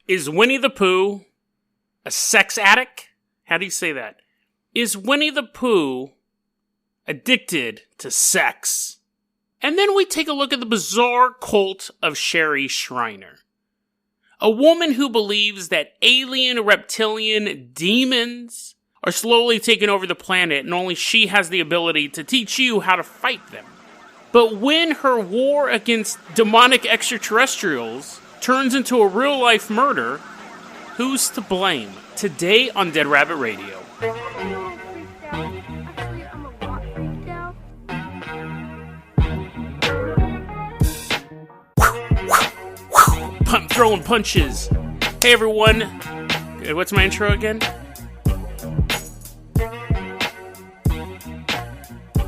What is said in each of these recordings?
Is Winnie the Pooh a sex addict? How do you say that? Is Winnie the Pooh addicted to sex? And then we take a look at the bizarre cult of Sherry Shriner. A woman who believes that alien reptilian demons are slowly taking over the planet and only she has the ability to teach you how to fight them. But when her war against demonic extraterrestrials turns into a real-life murder, who's to blame? Today on Dead Rabbit Radio. Pump throwing punches. Hey everyone. What's my intro again?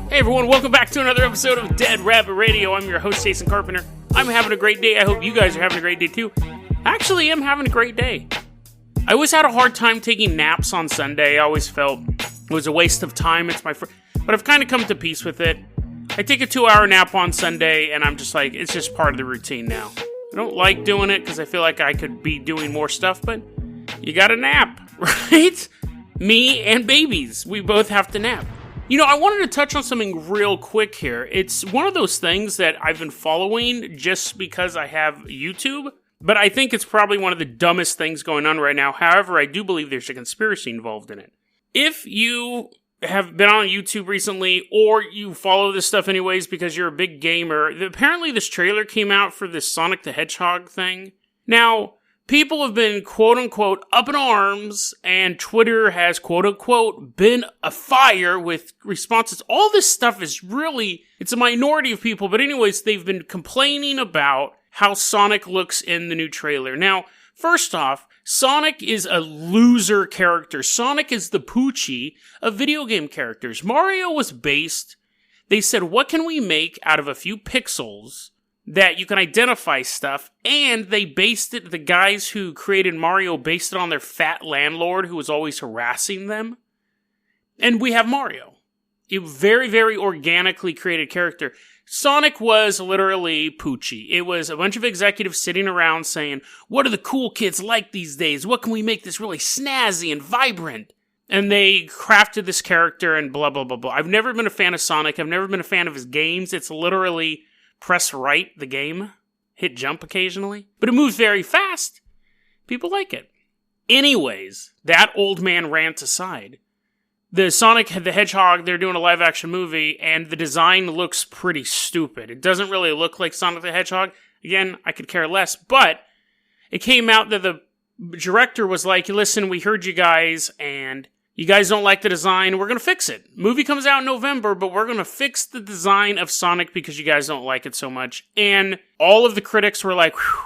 Hey everyone, welcome back to another episode of Dead Rabbit Radio. I'm your host, Jason Carpenter. I'm having a great day. I hope you guys are having a great day too. Actually, I'm having a great day. I always had a hard time taking naps on Sunday. I always felt it was a waste of time. But I've kind of come to peace with it. I take a 2-hour nap on Sunday, and I'm just like, it's just part of the routine now. I don't like doing it because I feel like I could be doing more stuff, but you gotta nap, right? Me and babies, we both have to nap. You know, I wanted to touch on something real quick here. It's one of those things that I've been following just because I have YouTube, but I think it's probably one of the dumbest things going on right now. However, I do believe there's a conspiracy involved in it. If you have been on YouTube recently, or you follow this stuff anyways because you're a big gamer, apparently this trailer came out for this Sonic the Hedgehog thing. Now, people have been quote-unquote up in arms, and Twitter has quote-unquote been afire with responses. All this stuff is really, it's a minority of people, but anyways, they've been complaining about how Sonic looks in the new trailer. Now, first off, Sonic is a loser character. Sonic is the Poochie of video game characters. Mario was based, they said, what can we make out of a few pixels that you can identify stuff, and they based it, the guys who created Mario based it on their fat landlord who was always harassing them. And we have Mario. A very, very organically created character. Sonic was literally Poochie. It was a bunch of executives sitting around saying, what are the cool kids like these days? What can we make this really snazzy and vibrant? And they crafted this character and blah, blah, blah, blah. I've never been a fan of Sonic. I've never been a fan of his games. It's literally press right, the game, hit jump occasionally. But it moves very fast. People like it. Anyways, that old man rant aside, the Sonic the Hedgehog, they're doing a live-action movie, and the design looks pretty stupid. It doesn't really look like Sonic the Hedgehog. Again, I could care less, but it came out that the director was like, listen, we heard you guys, and you guys don't like the design, we're going to fix it. Movie comes out in November, but we're going to fix the design of Sonic because you guys don't like it so much. And all of the critics were like, whew,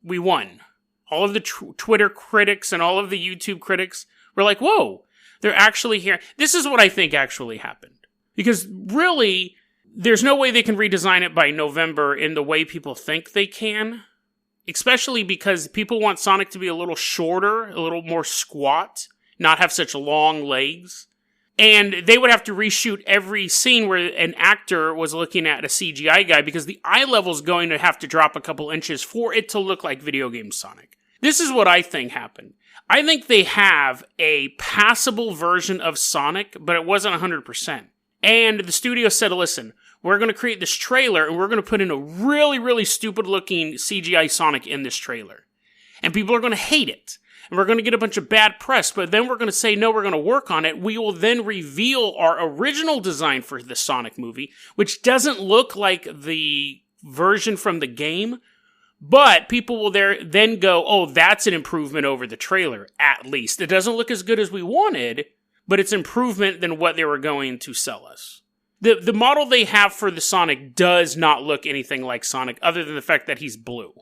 we won. All of the Twitter critics and all of the YouTube critics were like, whoa. They're actually here. This is what I think actually happened. Because really, there's no way they can redesign it by November in the way people think they can. Especially because people want Sonic to be a little shorter, a little more squat, not have such long legs. And they would have to reshoot every scene where an actor was looking at a CGI guy because the eye level's going to have to drop a couple inches for it to look like video game Sonic. This is what I think happened. I think they have a passable version of Sonic, but it wasn't 100%. And the studio said, listen, we're going to create this trailer, and we're going to put in a really, really stupid-looking CGI Sonic in this trailer. And people are going to hate it. And we're going to get a bunch of bad press, but then we're going to say, no, we're going to work on it. We will then reveal our original design for the Sonic movie, which doesn't look like the version from the game. But people will then go, oh, that's an improvement over the trailer, at least. It doesn't look as good as we wanted, but it's improvement than what they were going to sell us. The model they have for the Sonic does not look anything like Sonic, other than the fact that he's blue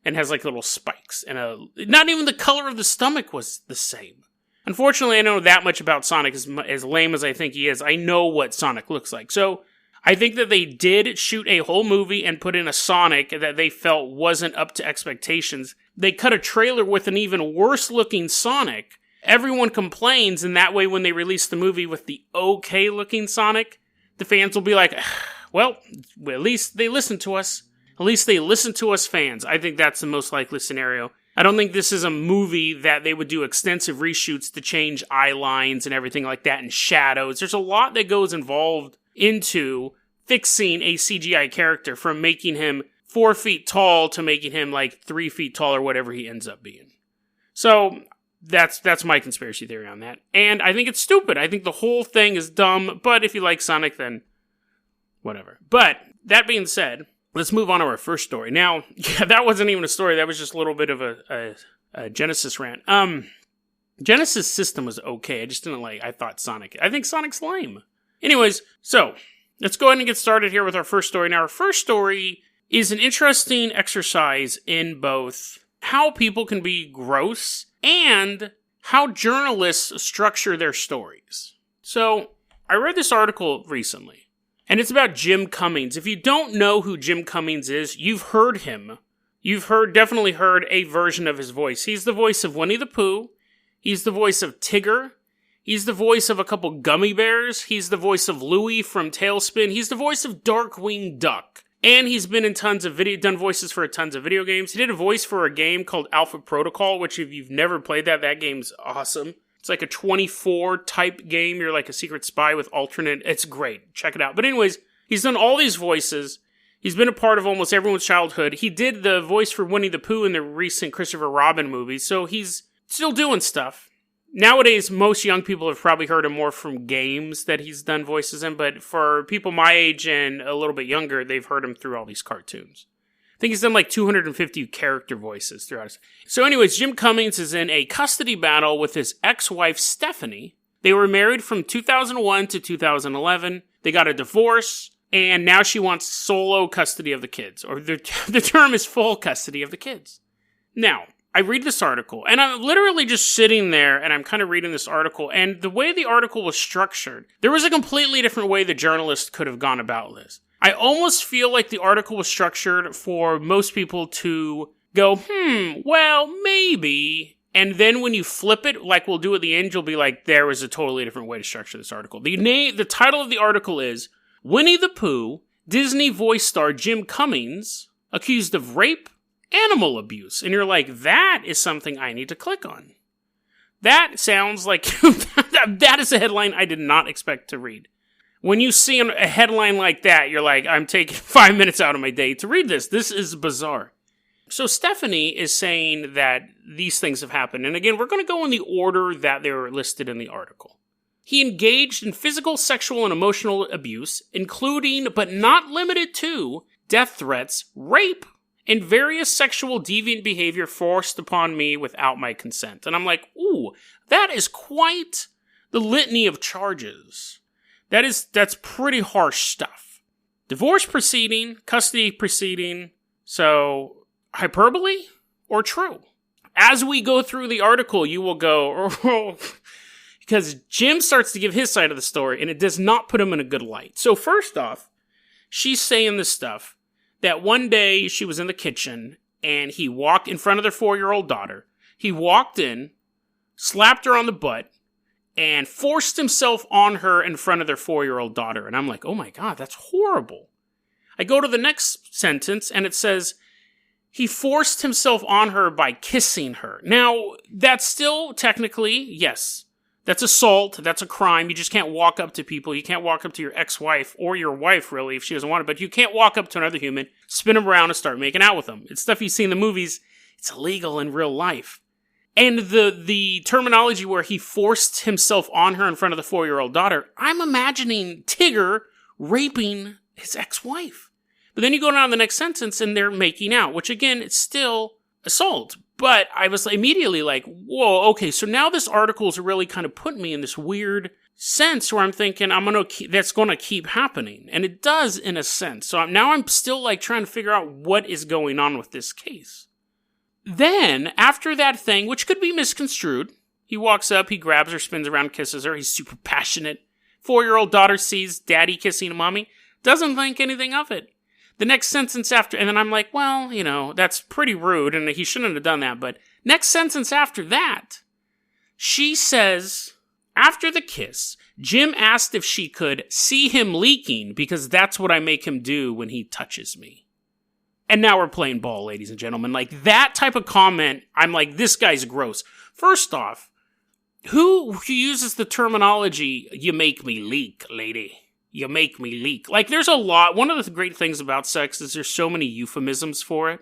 and has like little spikes. And not even the color of the stomach was the same. Unfortunately, I don't know that much about Sonic, as lame as I think he is. I know what Sonic looks like. So I think that they did shoot a whole movie and put in a Sonic that they felt wasn't up to expectations. They cut a trailer with an even worse looking Sonic. Everyone complains, and that way when they release the movie with the okay looking Sonic, the fans will be like, well, at least they listened to us. At least they listened to us fans. I think that's the most likely scenario. I don't think this is a movie that they would do extensive reshoots to change eye lines and everything like that and shadows. There's a lot that goes involved into fixing a CGI character, from making him 4 feet tall to making him like 3 feet tall or whatever he ends up being. So that's my conspiracy theory on that. And I think it's stupid. I think the whole thing is dumb, but if you like Sonic, then whatever. But that being said, let's move on to our first story. Now, that wasn't even a story. That was just a little bit of a Genesis rant. Genesis system was okay. I just didn't I think Sonic's lame. Anyways, so let's go ahead and get started here with our first story. Now, our first story is an interesting exercise in both how people can be gross and how journalists structure their stories. So, I read this article recently, and it's about Jim Cummings. If you don't know who Jim Cummings is, you've heard him. You've definitely heard a version of his voice. He's the voice of Winnie the Pooh. He's the voice of Tigger. He's the voice of a couple gummy bears. He's the voice of Louie from Tailspin. He's the voice of Darkwing Duck. And he's been in done voices for tons of video games. He did a voice for a game called Alpha Protocol, which if you've never played that game's awesome. It's like a 24 type game. You're like a secret spy with alternate. It's great. Check it out. But anyways, he's done all these voices. He's been a part of almost everyone's childhood. He did the voice for Winnie the Pooh in the recent Christopher Robin movie. So he's still doing stuff. Nowadays, most young people have probably heard him more from games that he's done voices in, but for people my age and a little bit younger, they've heard him through all these cartoons. I think he's done like 250 character voices throughout his... So anyways, Jim Cummings is in a custody battle with his ex-wife, Stephanie. They were married from 2001 to 2011. They got a divorce, and now she wants solo custody of the kids, or the term is full custody of the kids. Now, I read this article, and I'm literally just sitting there, and I'm kind of reading this article, and the way the article was structured, there was a completely different way the journalist could have gone about this. I almost feel like the article was structured for most people to go, well, maybe, and then when you flip it, like we'll do at the end, you'll be like, there was a totally different way to structure this article. The title of the article is, Winnie the Pooh, Disney voice star Jim Cummings, accused of rape, animal abuse. And you're like, that is something I need to click on. That sounds like, that is a headline I did not expect to read. When you see a headline like that, you're like, I'm taking 5 minutes out of my day to read this. This is bizarre. So Stephanie is saying that these things have happened. And again, we're going to go in the order that they were listed in the article. He engaged in physical, sexual, and emotional abuse, including, but not limited to, death threats, rape, and various sexual deviant behavior forced upon me without my consent. And I'm like, ooh, that is quite the litany of charges. That's pretty harsh stuff. Divorce proceeding, custody proceeding, so hyperbole or true? As we go through the article, you will go, oh, because Jim starts to give his side of the story, and it does not put him in a good light. So first off, she's saying this stuff, that one day she was in the kitchen, and he walked in front of their 4-year-old daughter. He walked in, slapped her on the butt, and forced himself on her in front of their 4-year-old daughter. And I'm like, oh my God, that's horrible. I go to the next sentence, and it says, he forced himself on her by kissing her. Now, that's still technically, yes, that's assault, that's a crime. You just can't walk up to people. You can't walk up to your ex-wife, or your wife, really, if she doesn't want it. But you can't walk up to another human, spin them around, and start making out with them. It's stuff you see in the movies. It's illegal in real life. And the terminology where he forced himself on her in front of the 4-year-old daughter, I'm imagining Tigger raping his ex-wife. But then you go down to the next sentence, and they're making out, which, again, it's still assault. But I was immediately like, whoa, okay, so now this article is really kind of putting me in this weird sense where I'm thinking that's going to keep happening. And it does in a sense. So now I'm still like trying to figure out what is going on with this case. Then, after that thing, which could be misconstrued, he walks up, he grabs her, spins around, kisses her. He's super passionate. 4-year-old daughter sees daddy kissing mommy, doesn't think anything of it. The next sentence after, and then I'm like, well, that's pretty rude, and he shouldn't have done that. But next sentence after that, she says, after the kiss, Jim asked if she could see him leaking because that's what I make him do when he touches me. And now we're playing ball, ladies and gentlemen. Like, that type of comment, I'm like, this guy's gross. First off, who uses the terminology, you make me leak, lady? You make me leak. Like, there's a lot. One of the great things about sex is there's so many euphemisms for it.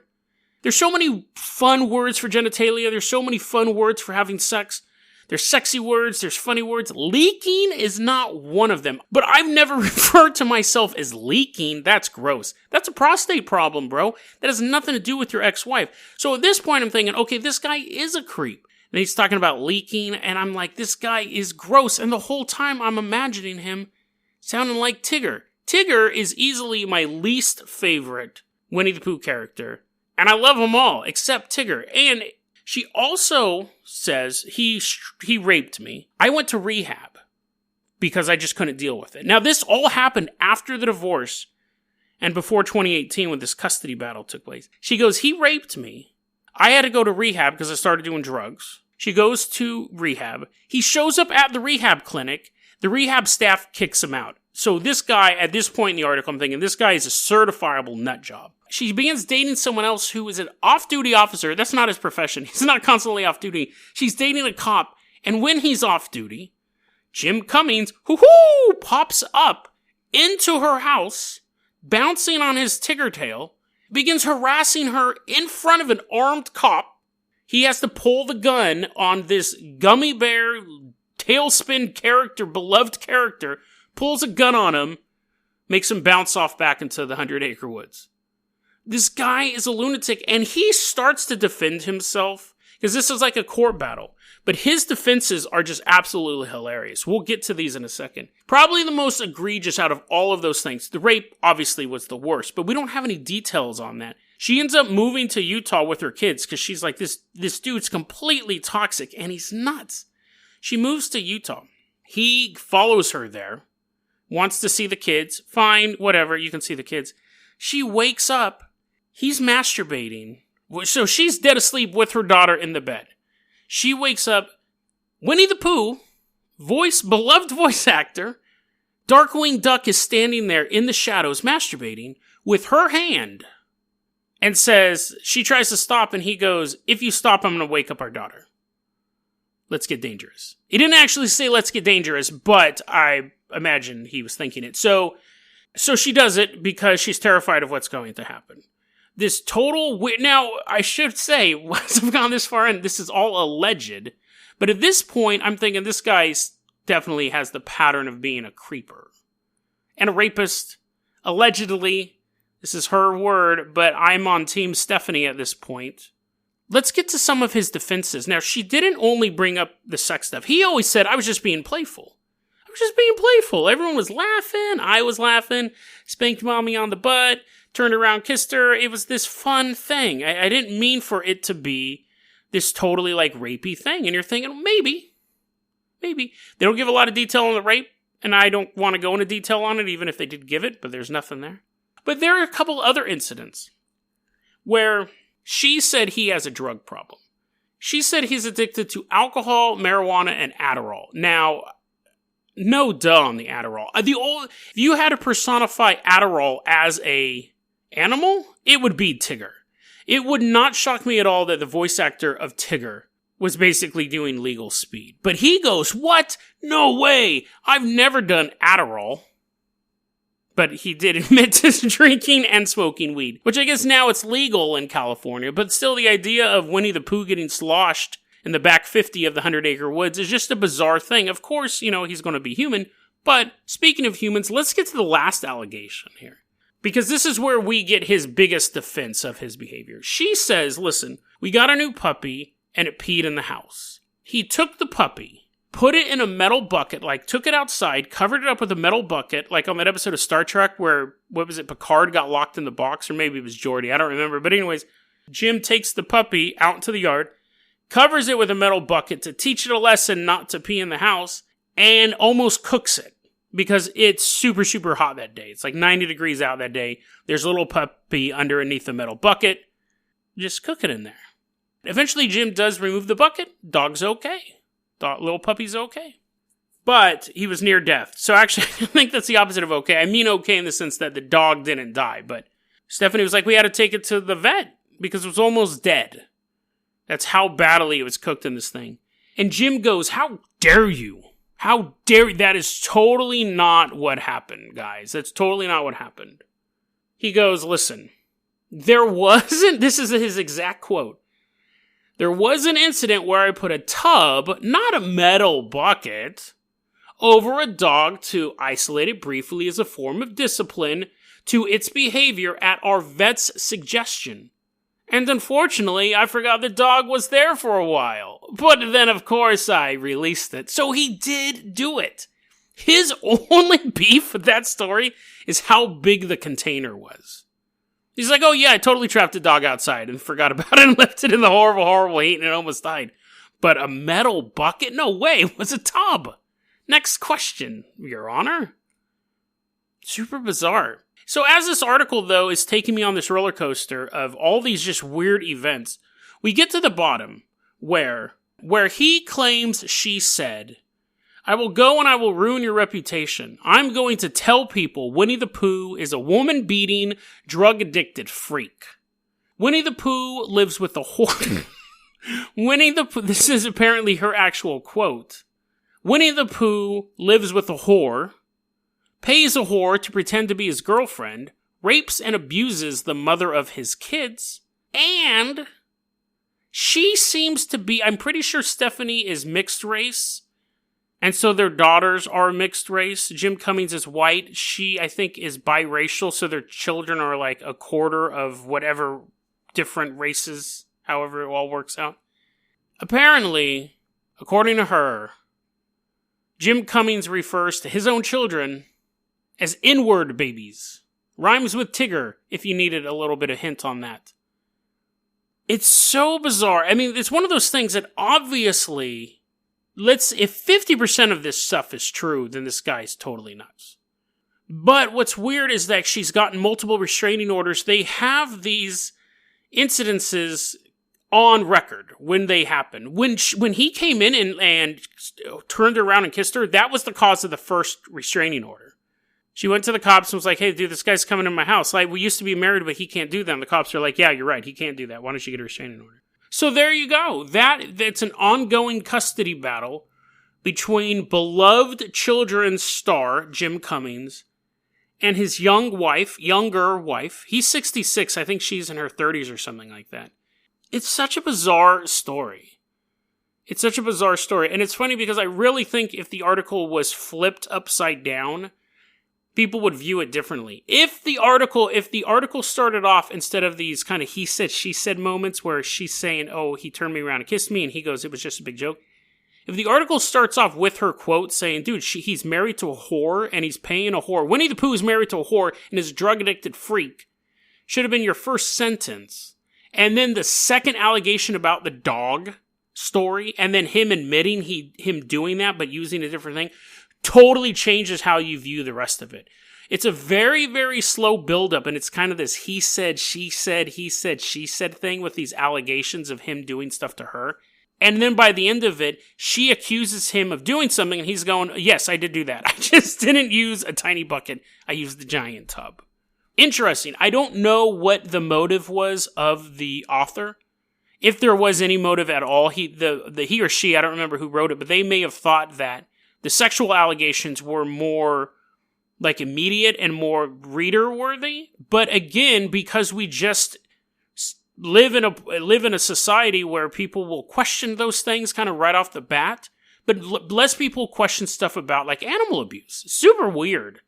There's so many fun words for genitalia. There's so many fun words for having sex. There's sexy words. There's funny words. Leaking is not one of them. But I've never referred to myself as leaking. That's gross. That's a prostate problem, bro. That has nothing to do with your ex-wife. So at this point, I'm thinking, okay, this guy is a creep. And he's talking about leaking, and I'm like, this guy is gross. And the whole time, I'm imagining him sounding like Tigger. Tigger is easily my least favorite Winnie the Pooh character. And I love them all, except Tigger. And she also says, he raped me. I went to rehab because I just couldn't deal with it. Now, this all happened after the divorce and before 2018 when this custody battle took place. She goes, he raped me. I had to go to rehab because I started doing drugs. She goes to rehab. He shows up at the rehab clinic. The rehab staff kicks him out. So this guy, at this point in the article, I'm thinking, this guy is a certifiable nut job. She begins dating someone else who is an off-duty officer. That's not his profession. He's not constantly off-duty. She's dating a cop. And when he's off-duty, Jim Cummings, pops up into her house, bouncing on his Tigger tail, begins harassing her in front of an armed cop. He has to pull the gun on this gummy bear, tailspin character, beloved character, pulls a gun on him, makes him bounce off back into the 100-acre woods. This guy is a lunatic, and he starts to defend himself, because this is like a court battle. But his defenses are just absolutely hilarious. We'll get to these in a second. Probably the most egregious out of all of those things. The rape, obviously, was the worst, but we don't have any details on that. She ends up moving to Utah with her kids, because she's like, this dude's completely toxic, and he's nuts. She moves to Utah. He follows her there, wants to see the kids. Fine, whatever, you can see the kids. She wakes up. He's masturbating. So she's dead asleep with her daughter in the bed. She wakes up. Winnie the Pooh, beloved voice actor, Darkwing Duck is standing there in the shadows masturbating with her hand and says, she tries to stop and he goes, if you stop, I'm going to wake up our daughter. Let's get dangerous. He didn't actually say let's get dangerous, but I imagine he was thinking it. So she does it because she's terrified of what's going to happen. This total... Now, I should say, once I've gone this far in, this is all alleged. But at this point, I'm thinking this guy definitely has the pattern of being a creeper. And a rapist. Allegedly. This is her word, but I'm on Team Stephanie at this point. Let's get to some of his defenses. Now, she didn't only bring up the sex stuff. He always said, I was just being playful. Everyone was laughing. I was laughing. Spanked mommy on the butt. Turned around, kissed her. It was this fun thing. I didn't mean for it to be this totally, like, rapey thing. And you're thinking, maybe. They don't give a lot of detail on the rape, and I don't want to go into detail on it, even if they did give it, but there's nothing there. But there are a couple other incidents where she said he has a drug problem. She said he's addicted to alcohol, marijuana, and Adderall. Now, no duh on the Adderall. If you had to personify Adderall as a animal, it would be Tigger. It would not shock me at all that the voice actor of Tigger was basically doing legal speed. But he goes, what? No way! I've never done Adderall. But he did admit to drinking and smoking weed. Which I guess now it's legal in California. But still, the idea of Winnie the Pooh getting sloshed in the back 50 of the 100-acre woods is just a bizarre thing. Of course, he's going to be human. But speaking of humans, let's get to the last allegation here. Because this is where we get his biggest defense of his behavior. She says, listen, we got a new puppy and it peed in the house. He took the puppy, put it in a metal bucket, took it outside, covered it up with a metal bucket, like on that episode of Star Trek where, Picard got locked in the box, or maybe it was Geordi, I don't remember. But anyways, Jim takes the puppy out into the yard, covers it with a metal bucket to teach it a lesson not to pee in the house, and almost cooks it. Because it's super, super hot that day. It's like 90 degrees out that day. There's a little puppy underneath the metal bucket. Just cook it in there. Eventually, Jim does remove the bucket. Dog's okay. Little puppy's okay. But he was near death. So actually, I think that's the opposite of okay. I mean okay in the sense that the dog didn't die. But Stephanie was like, we had to take it to the vet because it was almost dead. That's how badly it was cooked in this thing. And Jim goes, how dare you? How dare you? That is totally not what happened, guys. That's totally not what happened. He goes, listen, there wasn't, this is his exact quote, there was an incident where I put a tub, not a metal bucket, over a dog to isolate it briefly as a form of discipline to its behavior at our vet's suggestion. And unfortunately, I forgot the dog was there for a while. But then, of course, I released it. So he did do it. His only beef with that story is how big the container was. He's like, oh yeah, I totally trapped a dog outside and forgot about it and left it in the horrible, horrible heat and it almost died. But a metal bucket? No way, it was a tub. Next question, Your Honor. Super bizarre. So as this article, though, is taking me on this roller coaster of all these just weird events, we get to the bottom where he claims she said, I will go and I will ruin your reputation. I'm going to tell people Winnie the Pooh is a woman-beating, drug-addicted freak. Winnie the Pooh lives with a whore. Winnie the Pooh, this is apparently her actual quote. Winnie the Pooh lives with a whore, pays a whore to pretend to be his girlfriend, rapes and abuses the mother of his kids, and she seems to be, I'm pretty sure Stephanie is mixed race, and so their daughters are mixed race. Jim Cummings is white. She, I think, is biracial, so their children are like a quarter of whatever different races, however it all works out. Apparently, according to her, Jim Cummings refers to his own children as N-word babies. Rhymes with Tigger, if you needed a little bit of hint on that. It's so bizarre. I mean, it's one of those things that obviously, if 50% of this stuff is true, then this guy's totally nuts. But what's weird is that she's gotten multiple restraining orders. They have these incidences on record when they happen. When he came in and turned her around and kissed her, that was the cause of the first restraining order. She went to the cops and was like, hey, dude, this guy's coming in my house. Like, we used to be married, but he can't do that. And the cops are like, yeah, you're right. He can't do that. Why don't you get a restraining order? So there you go. That's an ongoing custody battle between beloved children's star, Jim Cummings, and his younger wife. He's 66. I think she's in her 30s or something like that. It's such a bizarre story. It's such a bizarre story. And it's funny because I really think if the article was flipped upside down, people would view it differently. If the article started off instead of these kind of he said, she said moments where she's saying, oh, he turned me around and kissed me, and he goes, it was just a big joke. If the article starts off with her quote saying, dude, he's married to a whore and he's paying a whore. Winnie the Pooh is married to a whore and is a drug-addicted freak. Should have been your first sentence. And then the second allegation about the dog story, and then him admitting him doing that but using a different thing, totally changes how you view the rest of it. It's a very, very slow buildup, and it's kind of this he said, she said, he said, she said thing with these allegations of him doing stuff to her. And then by the end of it, she accuses him of doing something, and he's going, yes, I did do that. I just didn't use a tiny bucket. I used the giant tub. Interesting. I don't know what the motive was of the author. If there was any motive at all, he or she, I don't remember who wrote it, but they may have thought that the sexual allegations were more like immediate and more reader worthy. But again, because we just live in a society where people will question those things kind of right off the bat, but less people question stuff about like animal abuse. Super weird.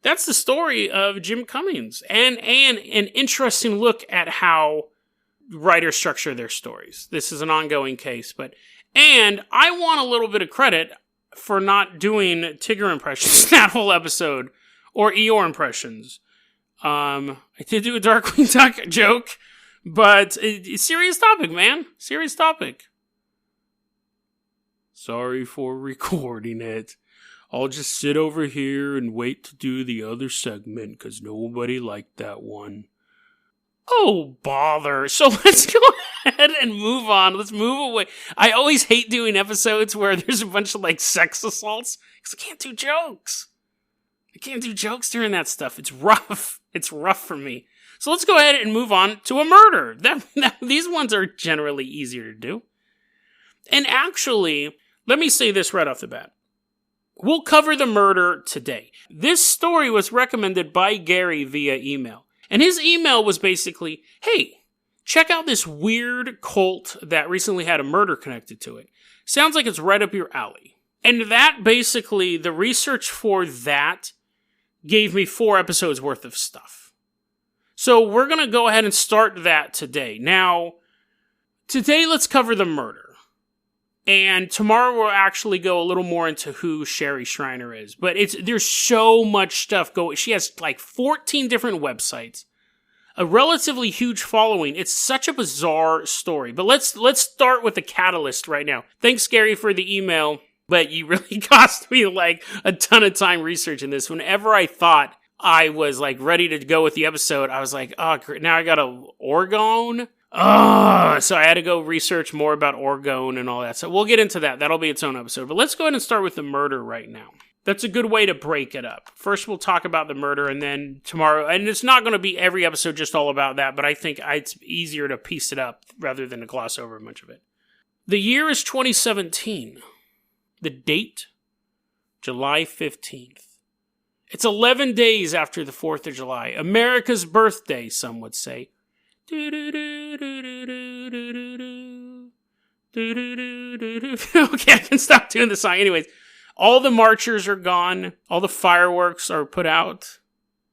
That's the story of Jim Cummings, and an interesting look at how writers structure their stories. This is an ongoing case, and I want a little bit of credit for not doing Tigger impressions that whole episode, or Eeyore impressions. I did do a Darkwing Duck joke, but serious topic, man. Serious topic. Sorry for recording it. I'll just sit over here and wait to do the other segment, because nobody liked that one. Oh, bother. So let's go ahead and move on. Let's move away. I always hate doing episodes where there's a bunch of, like, sex assaults, because I can't do jokes. I can't do jokes during that stuff. It's rough. It's rough for me. So let's go ahead and move on to a murder. These ones are generally easier to do. And actually, let me say this right off the bat. We'll cover the murder today. This story was recommended by Gary via email. And his email was basically, hey, check out this weird cult that recently had a murder connected to it. Sounds like it's right up your alley. And that basically, the research for that gave me 4 episodes worth of stuff. So we're going to go ahead and start that today. Now, today let's cover the murder. And tomorrow we'll actually go a little more into who Sherry Shriner is. But there's so much stuff going. She has like 14 different websites, a relatively huge following. It's such a bizarre story. But let's start with the catalyst right now. Thanks, Gary, for the email. But you really cost me like a ton of time researching this. Whenever I thought I was like ready to go with the episode, I was like, oh, now I got a Oregon. So I had to go research more about Oregon and all that. So we'll get into that. That'll be its own episode. But let's go ahead and start with the murder right now. That's a good way to break it up. First, we'll talk about the murder, and then tomorrow, and it's not going to be every episode just all about that, but I think it's easier to piece it up rather than to gloss over much of it. The year is 2017. The date, July 15th. It's 11 days after the 4th of July. America's birthday, some would say. Okay, I can stop doing the song. Anyways, all the marchers are gone. All the fireworks are put out.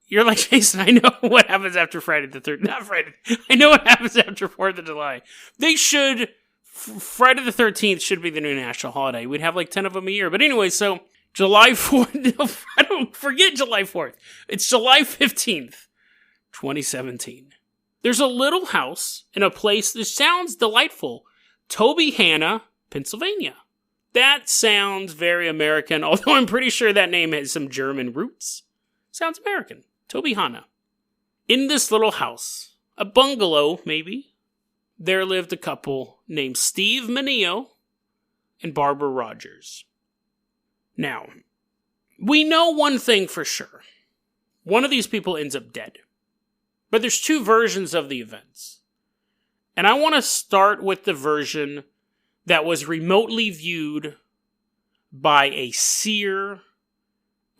You're like, Jason, I know what happens after Friday the 3rd. Not Friday. I know what happens after 4th of July. They should... Friday the 13th should be the new national holiday. We'd have like 10 of them a year. But anyway, so July 4th... No, I don't forget July 4th. It's July 15th, 2017. There's a little house in a place that sounds delightful. Tobyhanna, Pennsylvania. That sounds very American, although I'm pretty sure that name has some German roots. Sounds American. Tobyhanna. In this little house, a bungalow maybe, there lived a couple named Steve Mineo and Barbara Rogers. Now, we know one thing for sure. One of these people ends up dead. But there's 2 versions of the events. And I want to start with the version that was remotely viewed by a seer,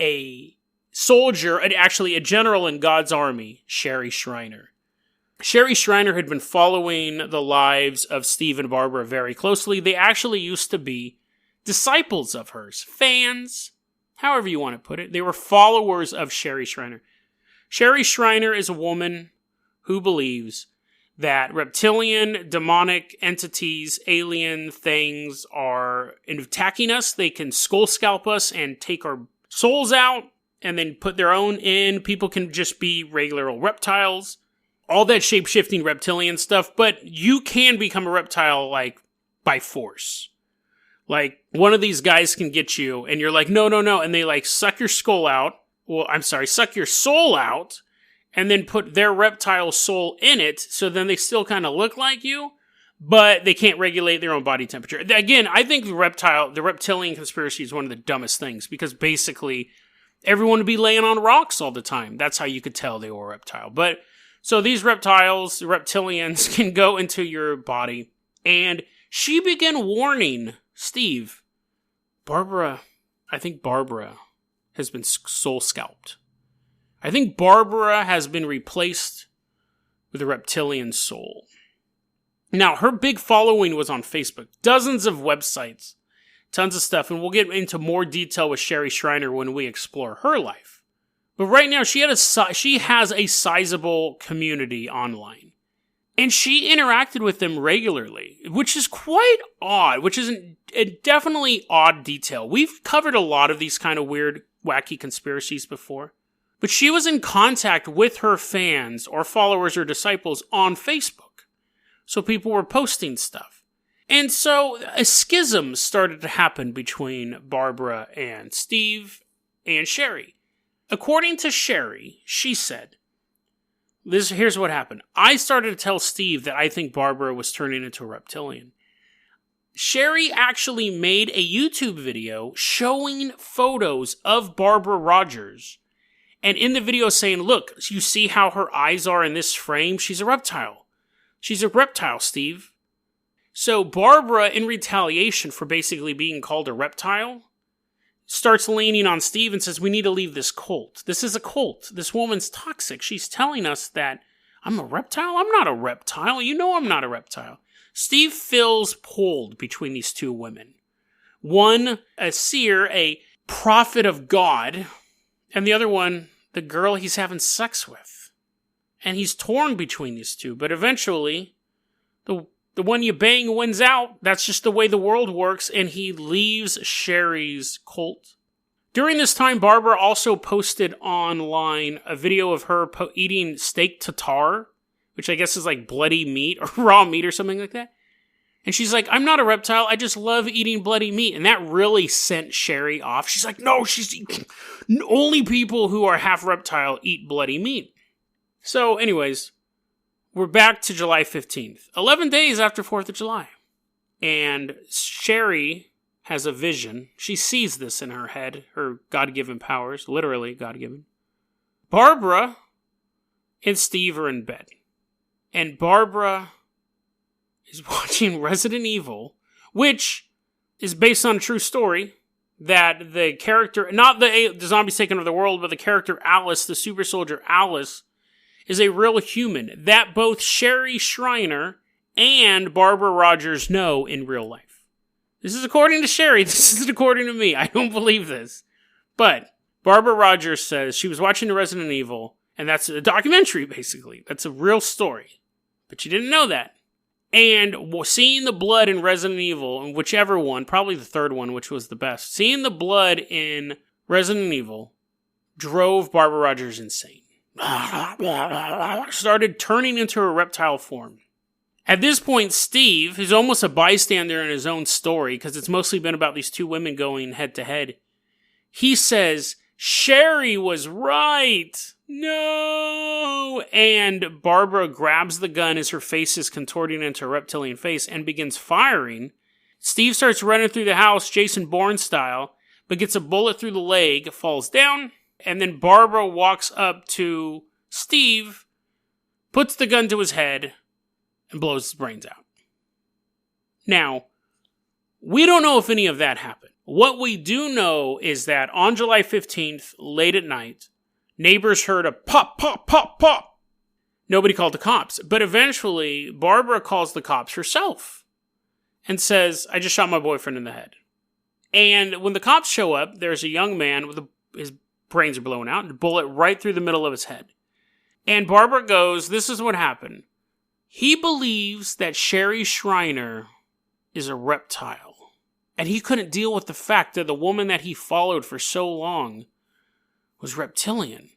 a soldier, and actually a general in God's army, Sherry Shriner. Sherry Shriner had been following the lives of Steve and Barbara very closely. They actually used to be disciples of hers, fans, however you want to put it. They were followers of Sherry Shriner. Sherry Shriner is a woman who believes that reptilian, demonic entities, alien things are attacking us. They can skull scalp us and take our souls out and then put their own in. People can just be regular old reptiles. All that shape-shifting reptilian stuff. But you can become a reptile, like, by force. Like, one of these guys can get you and you're like, no. And they, like, suck your skull out. Suck your soul out, and then put their reptile soul in it, so then they still kind of look like you, but they can't regulate their own body temperature. Again, I think the reptilian conspiracy is one of the dumbest things, because basically, everyone would be laying on rocks all the time. That's how you could tell they were a reptile. But, so these reptiles, reptilians, can go into your body, and she began warning Steve, I think Barbara has been soul scalped. I think Barbara has been replaced with a reptilian soul. Now, her big following was on Facebook. Dozens of websites. Tons of stuff. And we'll get into more detail with Sherry Shriner when we explore her life. But right now, she has a sizable community online. And she interacted with them regularly, which is quite odd, which is a definitely odd detail. We've covered a lot of these kind of weird, wacky conspiracies before. But she was in contact with her fans or followers or disciples on Facebook. So people were posting stuff. And so a schism started to happen between Barbara and Steve and Sherry. According to Sherry, she said, here's what happened. I started to tell Steve that I think Barbara was turning into a reptilian. Sherry actually made a YouTube video showing photos of Barbara Rogers And in the video saying, look, you see how her eyes are in this frame? She's a reptile. She's a reptile, Steve. So Barbara, in retaliation for basically being called a reptile, starts leaning on Steve and says, we need to leave this cult. This is a cult. This woman's toxic. She's telling us that I'm a reptile? I'm not a reptile. You know I'm not a reptile. Steve feels pulled between these two women. One, a seer, a prophet of God, and the other one, the girl he's having sex with. And he's torn between these two, but eventually, the one you bang wins out. That's just the way the world works, and he leaves Sherry's cult. During this time, Barbara also posted online a video of her eating steak tartare, which I guess is like bloody meat or raw meat or something like that. And she's like, I'm not a reptile, I just love eating bloody meat. And that really sent Sherry off. She's like, no, only people who are half reptile eat bloody meat. So anyways, we're back to July 15th, 11 days after 4th of July. And Sherry has a vision. She sees this in her head, her God-given powers, literally God-given. Barbara and Steve are in bed. And Barbara is watching Resident Evil, which is based on a true story, that the character, not the zombies taking over the world, but the character Alice, the super soldier Alice, is a real human that both Sherry Shriner and Barbara Rogers know in real life. This is according to Sherry. This isn't according to me. I don't believe this. But Barbara Rogers says she was watching the Resident Evil, and that's a documentary, basically. That's a real story. But you didn't know that. And seeing the blood in Resident Evil, and whichever one, probably the third one, which was the best, seeing the blood in Resident Evil drove Barbara Rogers insane. Started turning into a reptile form. At this point, Steve, who's almost a bystander in his own story, because it's mostly been about these two women going head to head, he says, Sherry was right! No! And Barbara grabs the gun as her face is contorting into a reptilian face and begins firing. Steve starts running through the house, Jason Bourne style, but gets a bullet through the leg, falls down, and then Barbara walks up to Steve, puts the gun to his head, and blows his brains out. Now, we don't know if any of that happened. What we do know is that on July 15th, late at night, neighbors heard a pop, pop, pop, pop. Nobody called the cops. But eventually, Barbara calls the cops herself and says, I just shot my boyfriend in the head. And when the cops show up, there's a young man with his brains are blown out, and a bullet right through the middle of his head. And Barbara goes, this is what happened. He believes that Sherry Shriner is a reptile. And he couldn't deal with the fact that the woman that he followed for so long was reptilian.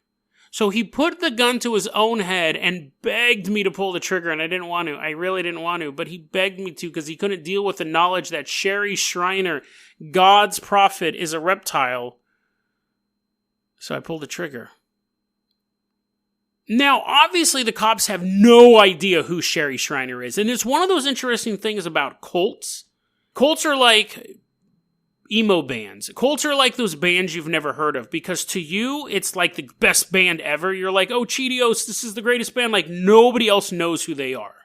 So he put the gun to his own head and begged me to pull the trigger, and I didn't want to. I really didn't want to, but he begged me to because he couldn't deal with the knowledge that Sherry Shriner, God's prophet, is a reptile. So I pulled the trigger. Now, obviously, the cops have no idea who Sherry Shriner is, and it's one of those interesting things about cults. Cults are like emo bands. Cults are like those bands you've never heard of, because to you, it's like the best band ever. You're like, oh, Cheetos, this is the greatest band. Like, nobody else knows who they are.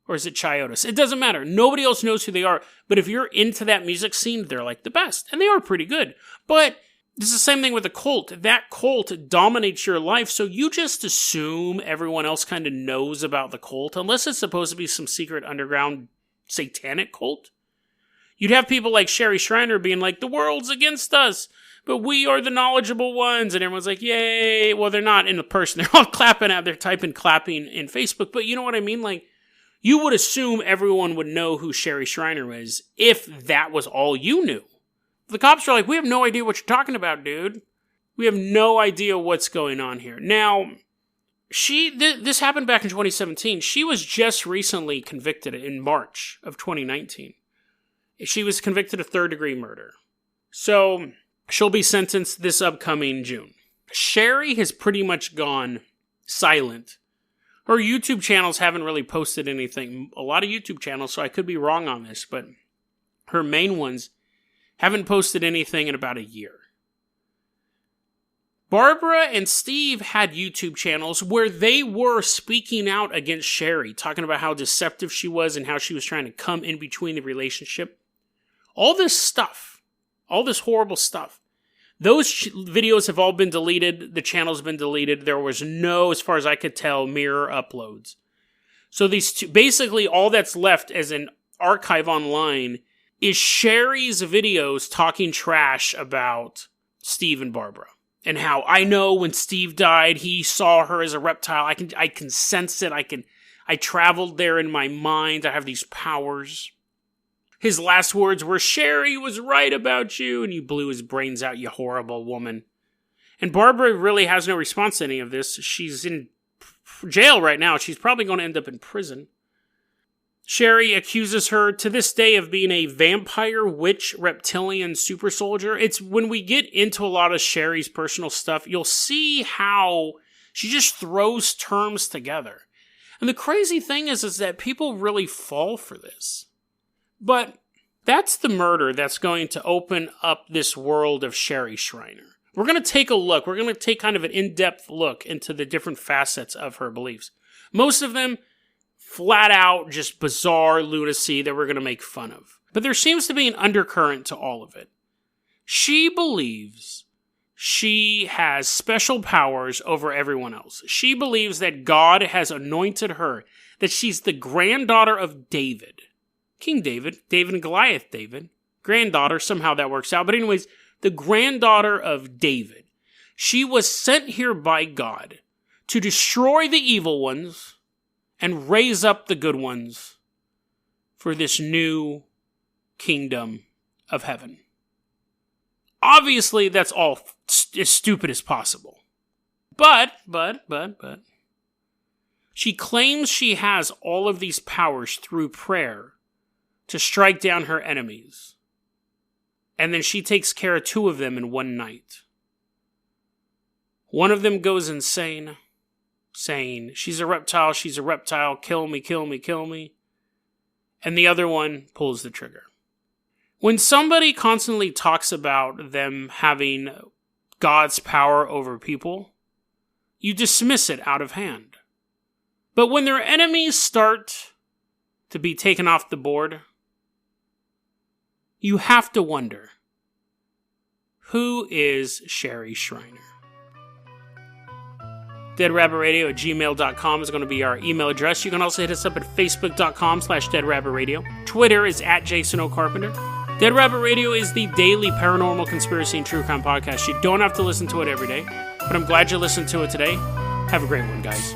Or is it Chiodos? It doesn't matter. Nobody else knows who they are. But if you're into that music scene, they're like the best. And they are pretty good. But it's the same thing with a cult. That cult dominates your life, so you just assume everyone else kind of knows about the cult, unless it's supposed to be some secret underground satanic cult. You'd have people like Sherry Shriner being like, the world's against us, but we are the knowledgeable ones. And everyone's like, yay. Well, they're not in the person. They're all clapping out. They're typing clapping in Facebook. But you know what I mean? Like, you would assume everyone would know who Sherry Shriner is if that was all you knew. The cops are like, we have no idea what you're talking about, dude. We have no idea what's going on here. Now, this happened back in 2017. She was just recently convicted in March of 2019. She was convicted of third-degree murder. So, she'll be sentenced this upcoming June. Sherry has pretty much gone silent. Her YouTube channels haven't really posted anything. A lot of YouTube channels, so I could be wrong on this, but her main ones haven't posted anything in about a year. Barbara and Steve had YouTube channels where they were speaking out against Sherry, talking about how deceptive she was and how she was trying to come in between the relationship. All this stuff, all this horrible stuff. Those videos have all been deleted. The channel's been deleted. There was no, as far as I could tell, mirror uploads. So these two, basically all that's left as an archive online is Sherry's videos talking trash about Steve and Barbara. And how I know when Steve died, he saw her as a reptile. I can sense it. I traveled there in my mind. I have these powers. His last words were, "Sherry was right about you," and you blew his brains out, you horrible woman. And Barbara really has no response to any of this. She's in jail right now. She's probably going to end up in prison. Sherry accuses her to this day of being a vampire, witch, reptilian super soldier. It's when we get into a lot of Sherry's personal stuff, you'll see how she just throws terms together. And the crazy thing is that people really fall for this. But that's the murder that's going to open up this world of Sherry Shriner. We're going to take a look. We're going to take kind of an in-depth look into the different facets of her beliefs. Most of them flat out just bizarre lunacy that we're going to make fun of. But there seems to be an undercurrent to all of it. She believes she has special powers over everyone else. She believes that God has anointed her, that she's the granddaughter of David. King David, David and Goliath David. Granddaughter, somehow that works out. But anyways, the granddaughter of David. She was sent here by God to destroy the evil ones and raise up the good ones for this new kingdom of heaven. Obviously, that's all as stupid as possible. But, she claims she has all of these powers through prayer to strike down her enemies. And then she takes care of 2 of them in one night. One of them goes insane, saying, she's a reptile, kill me, kill me, kill me. And the other one pulls the trigger. When somebody constantly talks about them having God's power over people, you dismiss it out of hand. But when their enemies start to be taken off the board, you have to wonder, who is Sherry Shriner? DeadRabbitRadio@gmail.com is going to be our email address. You can also hit us up at Facebook.com/DeadRabbitRadio. Twitter is @JasonOCarpenter. Dead Rabbit Radio is the daily paranormal conspiracy and true crime podcast. You don't have to listen to it every day, but I'm glad you listened to it today. Have a great one, guys.